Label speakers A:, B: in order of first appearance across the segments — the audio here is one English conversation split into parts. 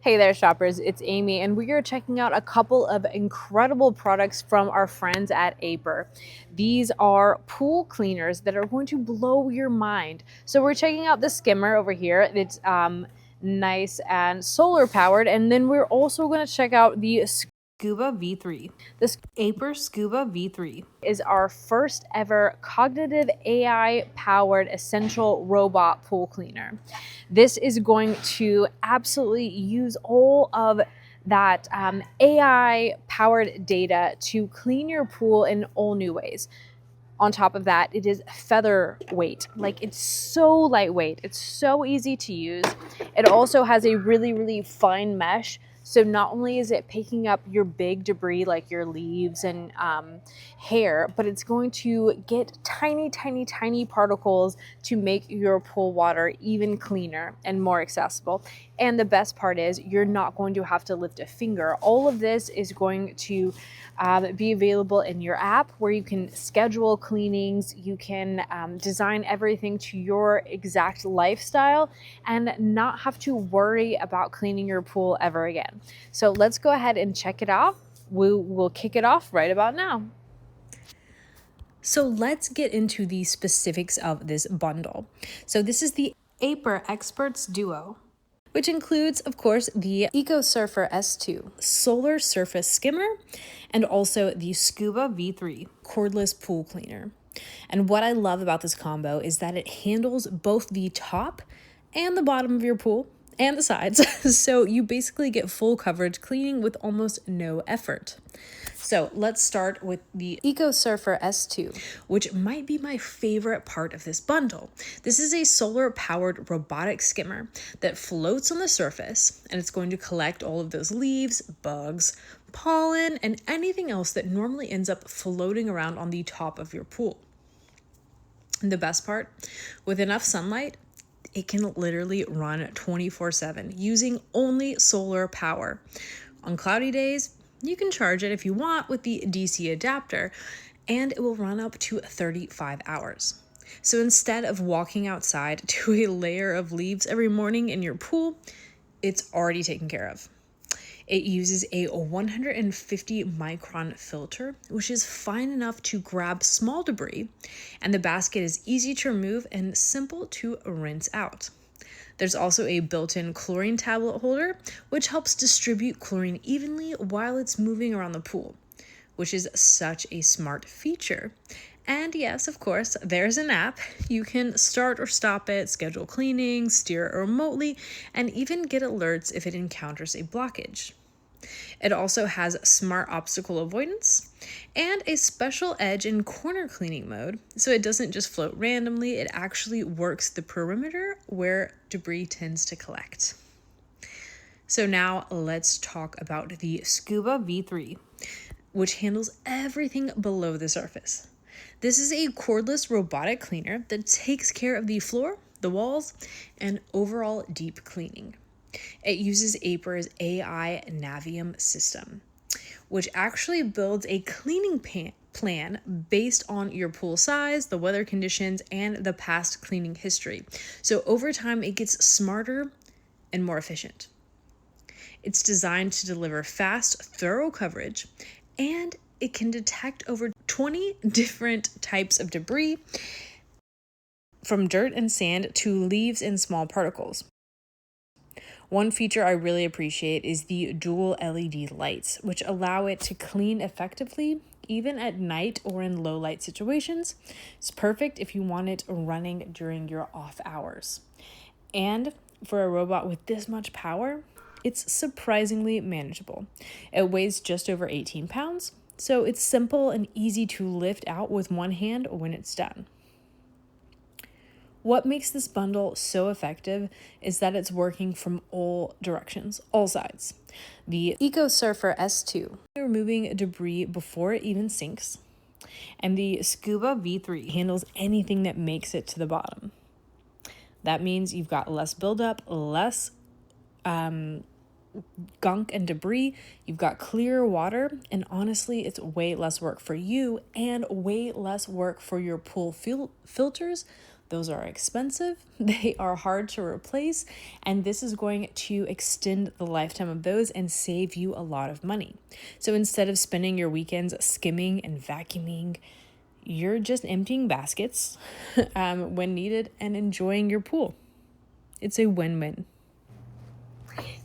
A: Hey there, shoppers. It's Amy, and we are checking out a couple of incredible products from our friends at AIPER. These are pool cleaners that are going to blow your mind. So we're checking out the skimmer over here. It's nice and solar powered, and then we're also going to check out the Scuba V3. This AIPER Scuba V3 is our first ever cognitive AI powered essential robot pool cleaner. This is going to absolutely use all of that AI powered data to clean your pool in all new ways. On top of that, it is featherweight. Like, it's so lightweight. It's so easy to use. It also has a really, really fine mesh. So not only is it picking up your big debris like your leaves and hair, but it's going to get tiny, tiny, tiny particles to make your pool water even cleaner and more accessible. And the best part is you're not going to have to lift a finger. All of this is going to be available in your app where you can schedule cleanings, you can design everything to your exact lifestyle and not have to worry about cleaning your pool ever again. So let's go ahead and check it out. We'll kick it off right about now. So let's get into the specifics of this bundle. So this is the AIPER Experts Duo, which includes, of course, the EcoSurfer S2 solar surface skimmer and also the Scuba V3 cordless pool cleaner. And what I love about this combo is that it handles both the top and the bottom of your pool and the sides. So you basically get full coverage cleaning with almost no effort. So let's start with the EcoSurfer S2, which might be my favorite part of this bundle. This is a solar-powered robotic skimmer that floats on the surface, and it's going to collect all of those leaves, bugs, pollen, and anything else that normally ends up floating around on the top of your pool. And the best part, with enough sunlight, it can literally run 24/7 using only solar power. On cloudy days, you can charge it if you want with the DC adapter, and it will run up to 35 hours. So instead of walking outside to a layer of leaves every morning in your pool, it's already taken care of. It uses a 150 micron filter, which is fine enough to grab small debris, and the basket is easy to remove and simple to rinse out. There's also a built-in chlorine tablet holder, which helps distribute chlorine evenly while it's moving around the pool, which is such a smart feature. And yes, of course, there's an app. You can start or stop it, schedule cleaning, steer it remotely, and even get alerts if it encounters a blockage. It also has smart obstacle avoidance and a special edge in corner cleaning mode, so it doesn't just float randomly, it actually works the perimeter where debris tends to collect. So now let's talk about the Scuba V3, which handles everything below the surface. This is a cordless robotic cleaner that takes care of the floor, the walls, and overall deep cleaning. It uses AIPER's AI Navium system, which actually builds a cleaning plan based on your pool size, the weather conditions, and the past cleaning history. So over time, it gets smarter and more efficient. It's designed to deliver fast, thorough coverage, and it can detect over 20 different types of debris, from dirt and sand to leaves and small particles. One feature I really appreciate is the dual LED lights, which allow it to clean effectively even at night or in low light situations. It's perfect if you want it running during your off hours. And for a robot with this much power, it's surprisingly manageable. It weighs just over 18 pounds, so it's simple and easy to lift out with one hand when it's done. What makes this bundle so effective is that it's working from all directions, all sides. The EcoSurfer S2, removing debris before it even sinks, and the Scuba V3 handles anything that makes it to the bottom. That means you've got less buildup, less gunk and debris, you've got clear water, and honestly, it's way less work for you and way less work for your pool filters, Those are expensive, they are hard to replace, and this is going to extend the lifetime of those and save you a lot of money. So instead of spending your weekends skimming and vacuuming, you're just emptying baskets when needed and enjoying your pool. It's a win-win.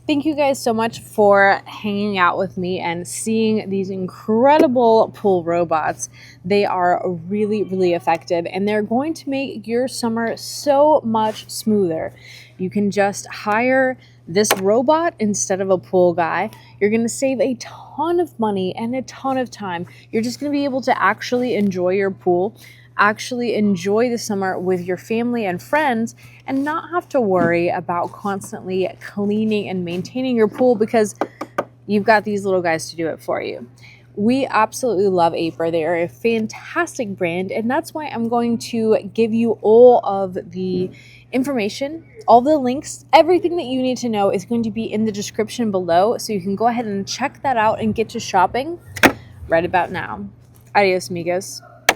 A: Thank you guys so much for hanging out with me and seeing these incredible pool robots. They are really, really effective, and they're going to make your summer so much smoother. You can just hire this robot instead of a pool guy. You're going to save a ton of money and a ton of time. You're just going to be able to actually enjoy your pool, actually enjoy the summer with your family and friends, and not have to worry about constantly cleaning and maintaining your pool because you've got these little guys to do it for you. We absolutely love AIPER. They are a fantastic brand, and that's why I'm going to give you all of the information, all the links, everything that you need to know is going to be in the description below, so you can go ahead and check that out and get to shopping right about now. Adios, amigos.